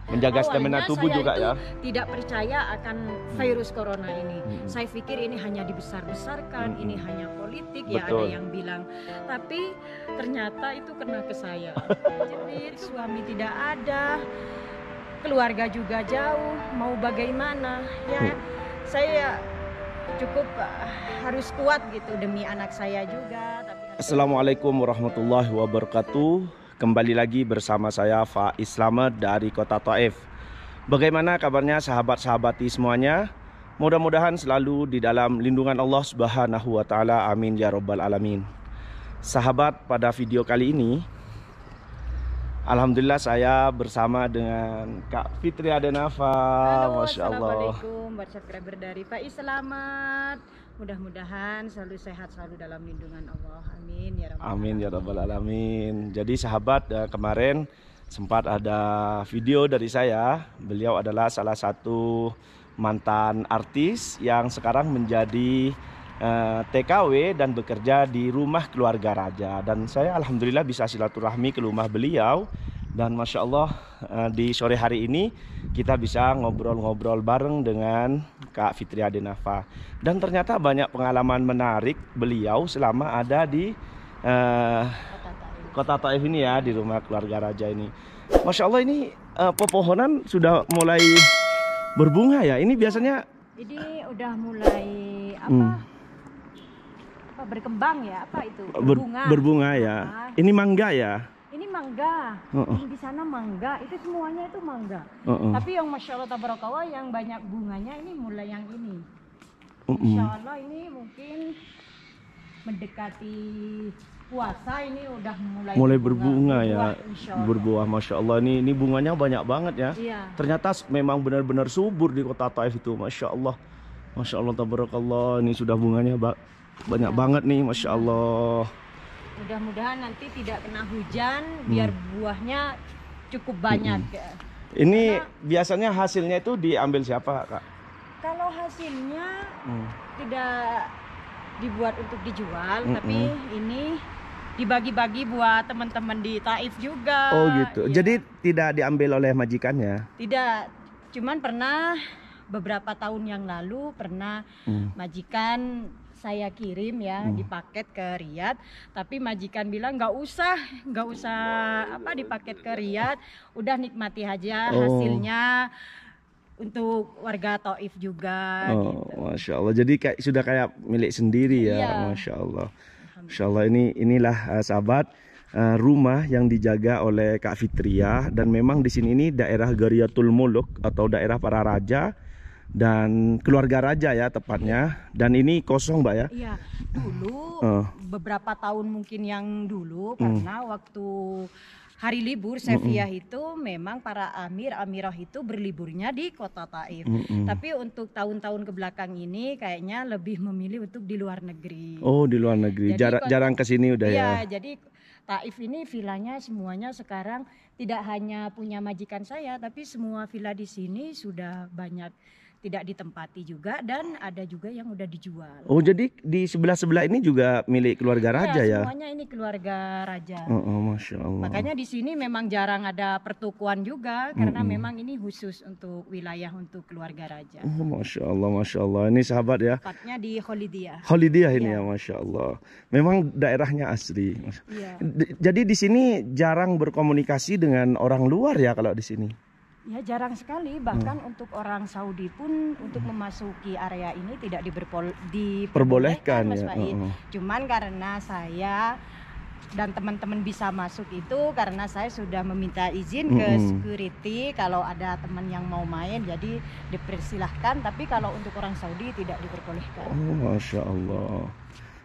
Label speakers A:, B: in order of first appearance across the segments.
A: Menjaga stamina
B: Awalnya
A: tubuh
B: saya
A: juga
B: itu
A: ya.
B: tidak percaya akan virus corona ini. Saya pikir ini hanya dibesar-besarkan, ini hanya politik ya, ada
A: Betul.
B: yang bilang. Tapi ternyata itu kena ke saya. Jadi suami tidak ada, keluarga juga jauh, mau bagaimana? Ya, saya cukup harus kuat gitu demi anak saya juga.
A: Assalamualaikum warahmatullahi wabarakatuh. Kembali lagi bersama saya Faiz Slamet dari Kota Taif. Bagaimana kabarnya sahabat-sahabati semuanya? Mudah-mudahan selalu di dalam lindungan Allah Subhanahu wa taala. Amin ya rabbal alamin. Sahabat, pada video kali ini alhamdulillah saya bersama dengan Kak Fitri Adenafa.
B: Halo,
A: Masya Allah.
B: Assalamualaikum buat subscriber dari Faiz Slamet. Mudah-mudahan selalu sehat, selalu dalam lindungan Allah. Amin ya rabbal
A: Amin ya rabbal alamin. Jadi sahabat, kemarin sempat ada video dari saya. Beliau adalah salah satu mantan artis yang sekarang menjadi TKW dan bekerja di rumah keluarga raja. Dan saya alhamdulillah bisa silaturahmi ke rumah beliau. Dan Masya Allah, di sore hari ini kita bisa ngobrol-ngobrol bareng dengan Kak Fitri Adenafa. Dan ternyata banyak pengalaman menarik beliau selama ada di Kota Taif ini ya, di rumah keluarga raja ini. Masya Allah, ini pepohonan sudah mulai berbunga ya. Ini biasanya
B: Ini udah mulai apa berkembang ya, apa itu?
A: berbunga ya. Ini mangga ya.
B: Ini mangga, yang di sana mangga, itu semuanya itu mangga. Tapi yang Masya Allah tabarakallah yang banyak bunganya ini mulai yang ini. Masya Allah ini mungkin mendekati puasa ini udah mulai
A: berbunga ya,
B: berbuah,
A: berbuah. Masya Allah, ini bunganya banyak banget ya.
B: Iya.
A: Ternyata memang benar-benar subur di Kota Taif itu. Masya Allah, Masya Allah tabarakallah. Ini sudah bunganya banyak banget nih, Masya Allah.
B: Mudah-mudahan nanti tidak kena hujan, biar buahnya cukup banyak.
A: Ini biasanya hasilnya itu diambil siapa, Kak?
B: Kalau hasilnya tidak dibuat untuk dijual, tapi ini dibagi-bagi buat teman-teman di Taif juga.
A: Oh gitu.
B: Ya.
A: Jadi tidak diambil oleh majikannya?
B: Tidak, cuman pernah beberapa tahun yang lalu pernah majikan saya kirim ya di paket ke Riyadh, tapi majikan bilang nggak usah apa dipaket ke Riyadh, udah nikmati aja hasilnya untuk warga Taif juga.
A: Oh,
B: gitu.
A: Masya Allah. Jadi sudah kayak milik sendiri ya.
B: Iya.
A: Masya Allah. Masya Allah, inilah sahabat, rumah yang dijaga oleh Kak Fitria. Dan memang di sini ini daerah Gariyatul Muluk atau daerah para raja dan keluarga raja ya tepatnya. Dan ini kosong, Mbak ya?
B: Iya, dulu beberapa tahun mungkin yang dulu karena waktu hari libur Sefiah itu memang para amirah itu berliburnya di Kota Taif. Tapi untuk tahun-tahun kebelakang ini kayaknya lebih memilih untuk di luar negeri.
A: Oh, di luar negeri.
B: Jadi
A: Jarang kesini udah ya?
B: Iya, jadi Taif ini vilanya semuanya sekarang tidak hanya punya majikan saya, tapi semua villa di sini sudah banyak tidak ditempati juga, dan ada juga yang udah dijual.
A: Oh, jadi di sebelah-sebelah ini juga milik keluarga raja ya?
B: Semuanya ini keluarga raja.
A: Masya Allah.
B: Makanya di sini memang jarang ada pertukuan juga, karena memang ini khusus untuk wilayah untuk keluarga raja.
A: Oh, Masya Allah, Masya Allah. Ini sahabat ya.
B: Tepatnya di Kholidiyah.
A: Kholidiyah ini
B: Ya.
A: ya, Masya Allah. Memang daerahnya asri.
B: Iya.
A: Jadi di sini jarang berkomunikasi dengan orang luar ya kalau di sini?
B: Ya jarang sekali, bahkan untuk orang Saudi pun untuk memasuki area ini tidak diperbolehkan, Mas
A: ya.
B: Faiz. Cuman karena saya dan teman-teman bisa masuk itu karena saya sudah meminta izin ke security kalau ada teman yang mau main, jadi dipersilahkan. Tapi kalau untuk orang Saudi tidak diperbolehkan.
A: Oh, Masya Allah.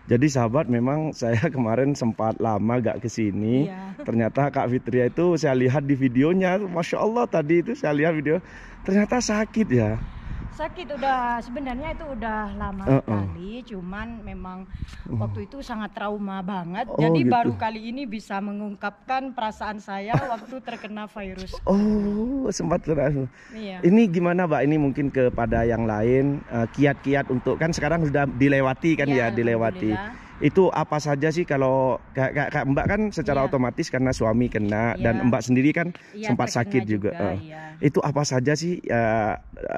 A: Jadi sahabat, memang saya kemarin sempat lama gak kesini.
B: Iya.
A: Ternyata Kak Fitria itu saya lihat di videonya, Masya Allah, tadi itu saya lihat video, ternyata sakit ya.
B: Sakit udah, sebenarnya itu udah lama sekali, cuman memang waktu itu sangat trauma banget.
A: Oh,
B: jadi
A: gitu.
B: baru kali ini bisa mengungkapkan perasaan saya waktu terkena virus.
A: Oh, sempat terasa.
B: Iya.
A: Ini gimana, Mbak? Ini mungkin kepada yang lain, kiat-kiat untuk, kan sekarang sudah dilewati kan ya,
B: Iya,
A: dilewati.
B: alhamdulillah.
A: Itu apa saja sih kalau Kak Mbak kan secara
B: Iya.
A: otomatis karena suami kena dan
B: Iya.
A: Mbak sendiri kan
B: Iya,
A: sempat
B: terkena
A: sakit juga.
B: iya.
A: Itu apa saja sih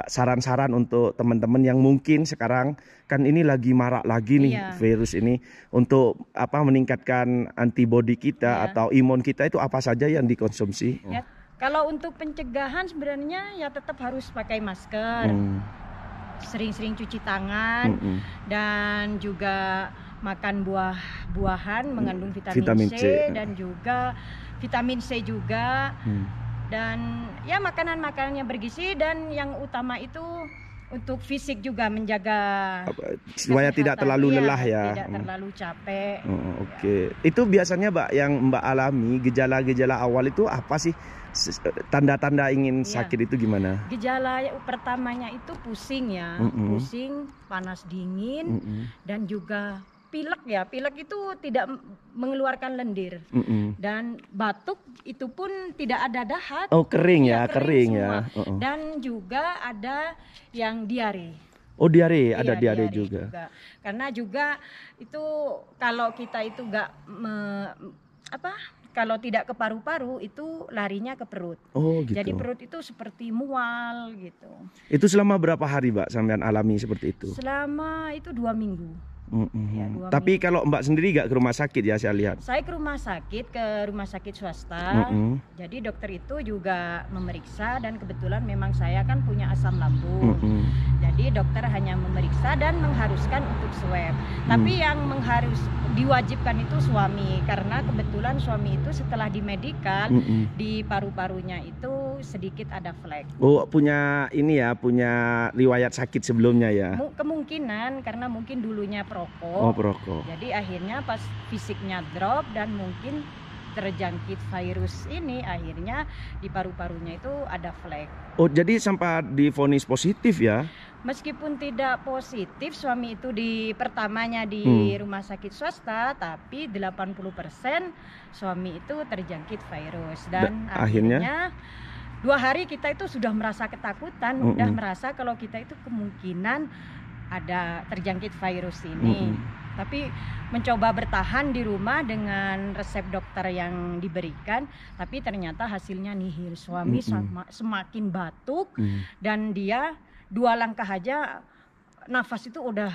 A: saran-saran untuk teman-teman yang mungkin sekarang kan ini lagi marak lagi nih
B: Iya.
A: virus ini, untuk meningkatkan antibodi kita
B: Iya.
A: atau imun kita, itu apa saja yang dikonsumsi?
B: Ya, kalau untuk pencegahan sebenarnya ya tetap harus pakai masker, sering-sering cuci tangan, dan juga makan buah-buahan mengandung vitamin C dan juga vitamin C juga, dan ya makanan-makanan yang bergizi, dan yang utama itu untuk fisik juga menjaga
A: supaya tidak
B: kesehatan.
A: terlalu
B: Iya,
A: lelah ya.
B: tidak terlalu capek.
A: Oke. Itu biasanya Mbak yang Mbak alami gejala-gejala awal itu apa sih? Tanda-tanda ingin
B: Iya.
A: sakit itu gimana?
B: Gejala pertamanya itu pusing ya, pusing, panas dingin, dan juga pilek ya. Pilek itu tidak mengeluarkan lendir, dan batuk itu pun tidak ada dahat.
A: Oh, kering ya,
B: Ya,
A: kering ya.
B: semua. Dan juga ada yang diare.
A: Oh, diare,
B: Iya,
A: ada diare juga.
B: Karena juga itu kalau kita itu kalau tidak ke paru-paru itu larinya ke perut.
A: Oh, gitu.
B: Jadi perut itu seperti mual gitu.
A: Itu selama berapa hari Mbak sampean alami seperti itu?
B: Selama itu 2 minggu. Ya, 2
A: Tapi kalau Mbak sendiri gak ke rumah sakit ya, saya lihat?
B: Saya ke rumah sakit swasta. Jadi dokter itu juga memeriksa, dan kebetulan memang saya kan punya asam lambung. Jadi dokter hanya memeriksa dan mengharuskan untuk swab. Tapi yang diwajibkan itu suami, karena kebetulan suami itu setelah di medical di paru-parunya itu sedikit ada flek.
A: Oh, punya ini ya, punya riwayat sakit sebelumnya ya?
B: Kemungkinan karena mungkin dulunya perokok.
A: Oh, perokok.
B: Jadi akhirnya pas fisiknya drop dan mungkin terjangkit virus ini, akhirnya di paru-parunya itu ada flek.
A: Oh, jadi sempat divonis positif ya?
B: Meskipun tidak positif, suami itu pertamanya di rumah sakit swasta, tapi 80% suami itu terjangkit virus. Dan akhirnya 2 hari kita itu sudah merasa ketakutan, udah merasa kalau kita itu kemungkinan ada terjangkit virus ini. Tapi mencoba bertahan di rumah dengan resep dokter yang diberikan, tapi ternyata hasilnya nihil. Suami semakin batuk, dan dia 2 langkah aja nafas itu udah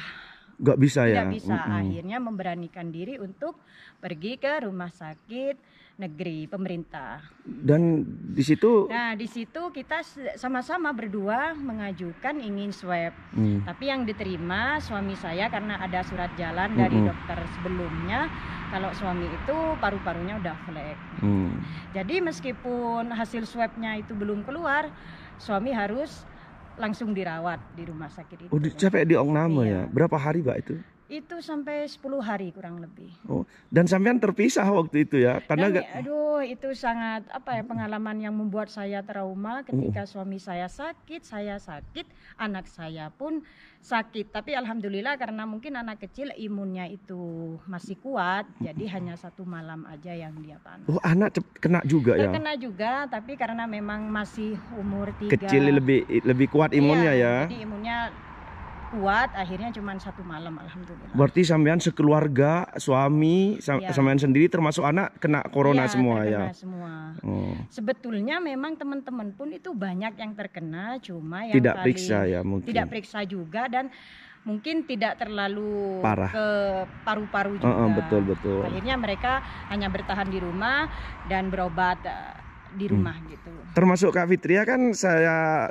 A: gak bisa ya?
B: Tidak bisa. Akhirnya memberanikan diri untuk pergi ke rumah sakit negeri pemerintah.
A: Dan di situ?
B: Nah, di situ kita sama-sama berdua mengajukan ingin swab. Tapi yang diterima suami saya karena ada surat jalan dari dokter sebelumnya. Kalau suami itu paru-parunya udah flek. Jadi meskipun hasil swabnya itu belum keluar, suami harus langsung dirawat di rumah sakit itu.
A: Oh, sampai di Ongname ya? Berapa hari Mbak itu?
B: Itu sampai 10 hari kurang lebih.
A: Oh, dan sampean terpisah waktu itu ya? Karena
B: aduh, itu sangat pengalaman yang membuat saya trauma ketika suami saya sakit, anak saya pun sakit. Tapi alhamdulillah karena mungkin anak kecil imunnya itu masih kuat, jadi hanya 1 malam aja yang dia panas.
A: Oh, anak kena juga ya?
B: Terkena juga, tapi karena memang masih umur 3.
A: Kecil lebih kuat imunnya ya?
B: Jadi imunnya kuat, akhirnya cuma 1 malam alhamdulillah.
A: Berarti sampean sekeluarga, suami, sampean sendiri termasuk anak kena corona semua ya?
B: Semua. Sebetulnya memang teman-teman pun itu banyak yang terkena, cuma yang
A: tidak periksa ya mungkin.
B: Tidak periksa juga, dan mungkin tidak terlalu
A: parah
B: ke paru-paru juga.
A: Betul.
B: Akhirnya mereka hanya bertahan di rumah dan berobat di rumah gitu.
A: Termasuk Kak Fitria kan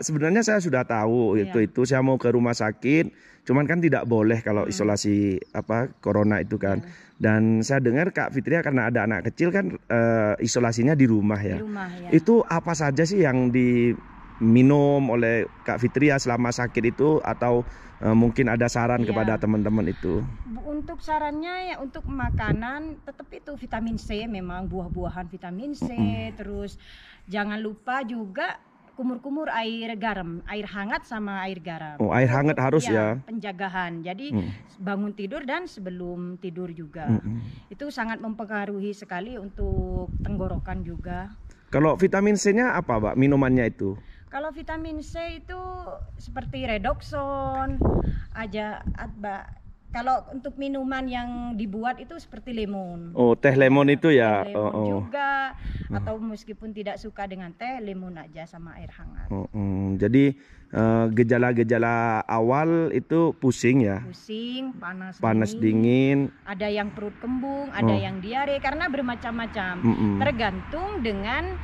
A: sebenarnya saya sudah tahu itu saya mau ke rumah sakit, cuman kan tidak boleh kalau isolasi corona itu kan. Dan saya dengar Kak Fitria karena ada anak kecil kan isolasinya di rumah ya.
B: Di rumah, ya.
A: Itu apa saja sih yang diminum oleh Kak Fitria selama sakit itu, atau mungkin ada saran kepada teman-teman itu?
B: Untuk sarannya ya untuk makanan tetap itu vitamin C, memang buah-buahan vitamin C, terus jangan lupa juga kumur-kumur air garam, air hangat sama air garam.
A: Oh, air hangat harus ya.
B: Penjagaan. Jadi bangun tidur dan sebelum tidur juga. Itu sangat mempengaruhi sekali untuk tenggorokan juga.
A: Kalau vitamin C-nya apa, Mbak, minumannya itu?
B: Kalau vitamin C itu seperti redoxon, Kalau untuk minuman yang dibuat itu seperti lemon.
A: Oh, teh lemon itu ya.
B: Teh lemon juga, atau meskipun tidak suka dengan teh, lemon aja sama air hangat.
A: Jadi gejala-gejala awal itu pusing ya.
B: Pusing,
A: Panas dingin.
B: Ada yang perut kembung, ada yang diare, karena bermacam-macam. Tergantung dengan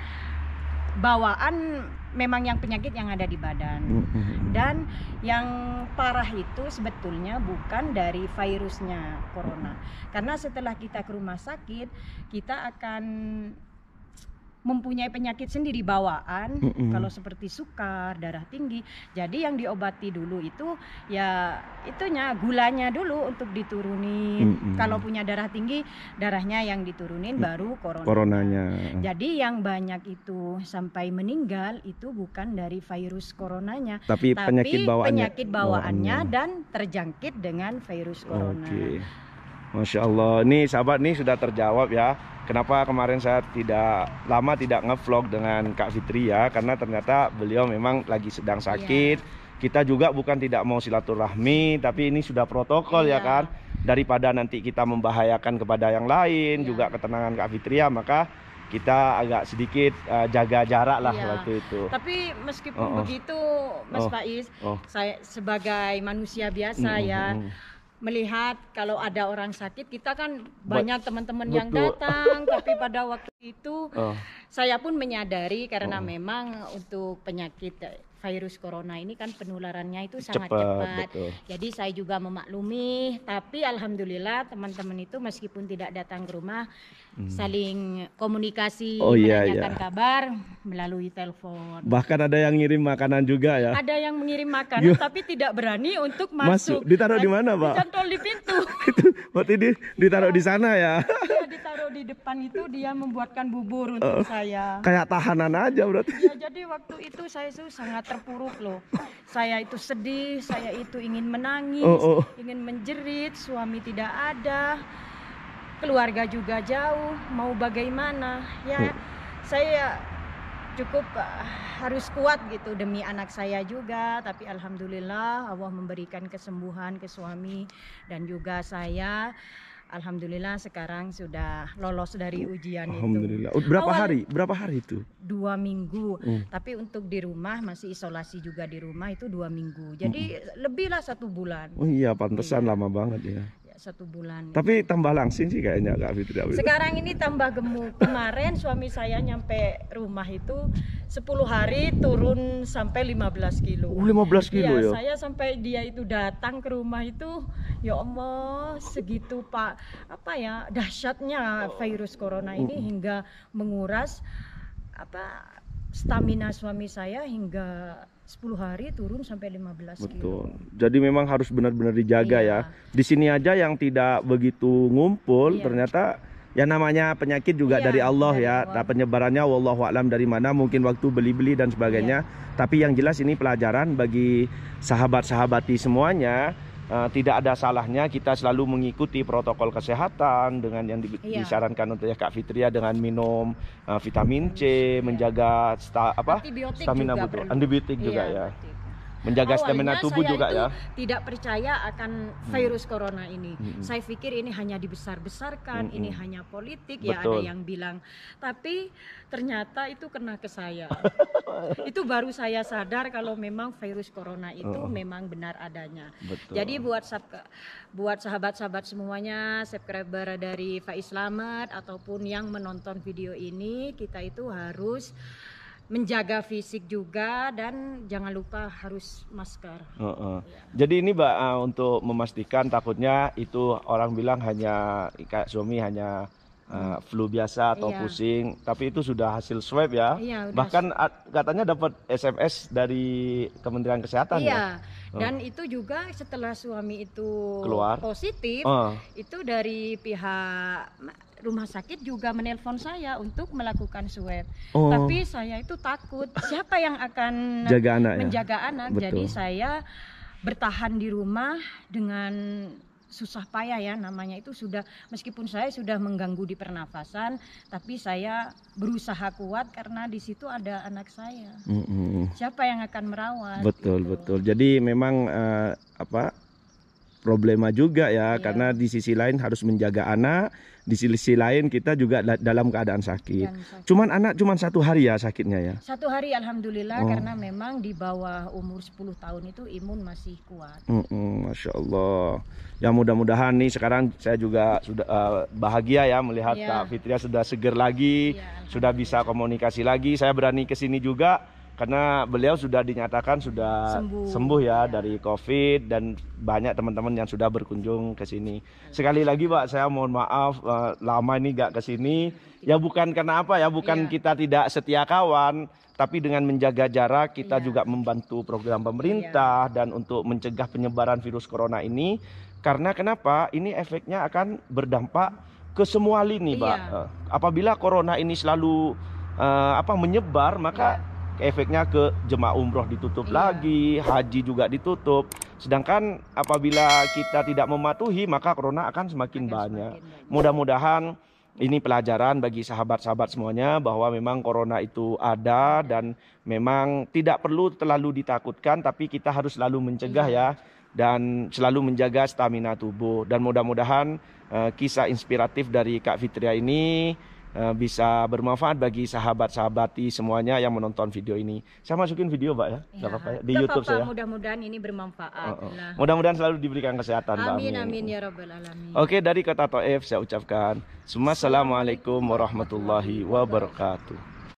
B: bawaan memang yang penyakit yang ada di badan. Dan yang parah itu sebetulnya bukan dari virusnya corona, karena setelah kita ke rumah sakit kita akan mempunyai penyakit sendiri bawaan, kalau seperti sukar, darah tinggi. Jadi yang diobati dulu itu ya itunya, gulanya dulu untuk diturunin. Kalau punya darah tinggi, darahnya yang diturunin, baru coronanya. Jadi yang banyak itu sampai meninggal itu bukan dari virus coronanya, tapi penyakit bawaannya dan terjangkit dengan virus corona.
A: Masya Allah, ini sahabat nih sudah terjawab ya. Kenapa kemarin saya tidak ngevlog dengan Kak Fitri ya, karena ternyata beliau memang lagi sedang sakit. Kita juga bukan tidak mau silaturahmi, tapi ini sudah protokol ya kan. Daripada nanti kita membahayakan kepada yang lain, juga ketenangan Kak Fitri ya, maka kita agak sedikit jaga jarak lah waktu itu.
B: Tapi meskipun begitu Mas Faiz, saya sebagai manusia biasa ya, melihat kalau ada orang sakit, kita kan banyak teman-teman yang datang, tapi pada waktu itu saya pun menyadari karena memang untuk penyakit virus corona ini kan penularannya itu sangat cepat. Jadi saya juga memaklumi, tapi alhamdulillah teman-teman itu meskipun tidak datang ke rumah, saling komunikasi, menanyakan kabar melalui telepon.
A: Bahkan ada yang ngirim makanan juga ya.
B: Ada yang mengirim makanan tapi tidak berani untuk masuk.
A: Ditaruh di mana, Pak?
B: Dicantol di pintu.
A: Berarti ditaruh di sana ya.
B: Iya, ditaruh di depan itu, dia membuatkan bubur untuk saya.
A: Kayak tahanan aja berarti.
B: Ya, jadi waktu itu saya sangat terpuruk loh. Saya itu sedih, saya itu ingin menangis, ingin menjerit, suami tidak ada, keluarga juga jauh, mau bagaimana ya. Saya cukup harus kuat gitu demi anak saya juga, tapi alhamdulillah Allah memberikan kesembuhan ke suami dan juga saya. Alhamdulillah sekarang sudah lolos dari ujian
A: Alhamdulillah.
B: itu.
A: Berapa hari itu?
B: 2 minggu. Tapi untuk di rumah masih isolasi juga di rumah itu 2 minggu. Jadi lebihlah 1 bulan.
A: Oh iya, pantesan lama banget ya.
B: 1 bulan.
A: Tapi tambah langsing sih kayaknya Kak Fitri.
B: Sekarang ini tambah gemuk. Kemarin suami saya nyampe rumah itu 10 hari turun sampai 15 kilo.
A: 15 kilo ya?
B: Saya sampai dia itu datang ke rumah itu, ya Allah, segitu Pak, dahsyatnya virus corona ini hingga menguras stamina suami saya hingga 10 hari turun sampai 15 kilo.
A: Jadi memang harus benar-benar dijaga ya. Di sini aja yang tidak begitu ngumpul, ternyata ya namanya penyakit juga dari Allah ya. Nah, penyebarannya wallahu a'lam dari mana, mungkin waktu beli-beli dan sebagainya. Tapi yang jelas ini pelajaran bagi sahabat-sahabati semuanya. Tidak ada salahnya kita selalu mengikuti protokol kesehatan dengan yang disarankan untuk Kak Fitria, dengan minum vitamin C, menjaga stamina tubuh, antibiotik juga ya. Menjaga stamina tubuh juga ya.
B: Tidak percaya akan virus corona ini. Saya pikir ini hanya dibesar-besarkan, ini hanya politik. Ya ada yang bilang, tapi ternyata itu kena ke saya. Itu baru saya sadar kalau memang virus corona itu memang benar adanya. Jadi buat sahabat-sahabat semuanya, subscriber dari Faiz Slamet ataupun yang menonton video ini, kita itu harus menjaga fisik juga dan jangan lupa harus masker.
A: Jadi ini Mbak, untuk memastikan, takutnya itu orang bilang hanya kayak suami hanya flu biasa atau pusing, tapi itu sudah hasil swab ya. Bahkan katanya dapat SMS dari Kementerian Kesehatan ya.
B: Dan itu juga setelah suami itu
A: keluar
B: positif, itu dari pihak rumah sakit juga menelpon saya untuk melakukan swab. Tapi saya itu takut, siapa yang akan menjaga anak. Jadi saya bertahan di rumah dengan susah payah ya, namanya itu sudah, meskipun saya sudah mengganggu di pernafasan, tapi saya berusaha kuat karena di situ ada anak saya. Siapa yang akan merawat?
A: Betul. Jadi memang problema juga ya,
B: Iya.
A: karena di sisi lain harus menjaga anak, di sisi lain kita juga dalam keadaan sakit.
B: Dan sakit.
A: Cuman anak cuman 1 hari ya sakitnya ya.
B: 1 hari alhamdulillah,
A: Oh.
B: karena memang di bawah umur 10 tahun itu imun masih kuat.
A: Masya Allah. Ya mudah-mudahan nih sekarang saya juga sudah bahagia ya melihat
B: Iya.
A: Kak Fitria sudah seger lagi,
B: Iya,
A: sudah bisa komunikasi lagi. Saya berani ke sini juga karena beliau sudah dinyatakan sudah sembuh ya dari COVID, dan banyak teman-teman yang sudah berkunjung ke sini. Sekali lagi Pak, saya mohon maaf lama ini gak ke sini. Ya bukan karena apa ya, bukan kita tidak setia kawan, tapi dengan menjaga jarak kita juga membantu program pemerintah dan untuk mencegah penyebaran virus corona ini. Karena kenapa? Ini efeknya akan berdampak ke semua lini, Pak. Apabila corona ini selalu menyebar, maka efeknya ke jemaah umroh ditutup lagi, haji juga ditutup. Sedangkan apabila kita tidak mematuhi, maka corona akan semakin banyak. Mudah-mudahan ini pelajaran bagi sahabat-sahabat semuanya bahwa memang corona itu ada dan memang tidak perlu terlalu ditakutkan, tapi kita harus selalu mencegah ya, dan selalu menjaga stamina tubuh. Dan mudah-mudahan kisah inspiratif dari Kak Fitria ini bisa bermanfaat bagi sahabat-sahabati semuanya yang menonton video ini. Saya masukin video Mbak ya, nggak apa-apa ya, di YouTube saya.
B: Mudah-mudahan ini bermanfaat.
A: Mudah-mudahan selalu diberikan kesehatan Mbak.
B: Amin amin ya rabbal alamin.
A: Oke, dari Kota Taif saya ucapkan Assalamualaikum warahmatullahi wabarakatuh.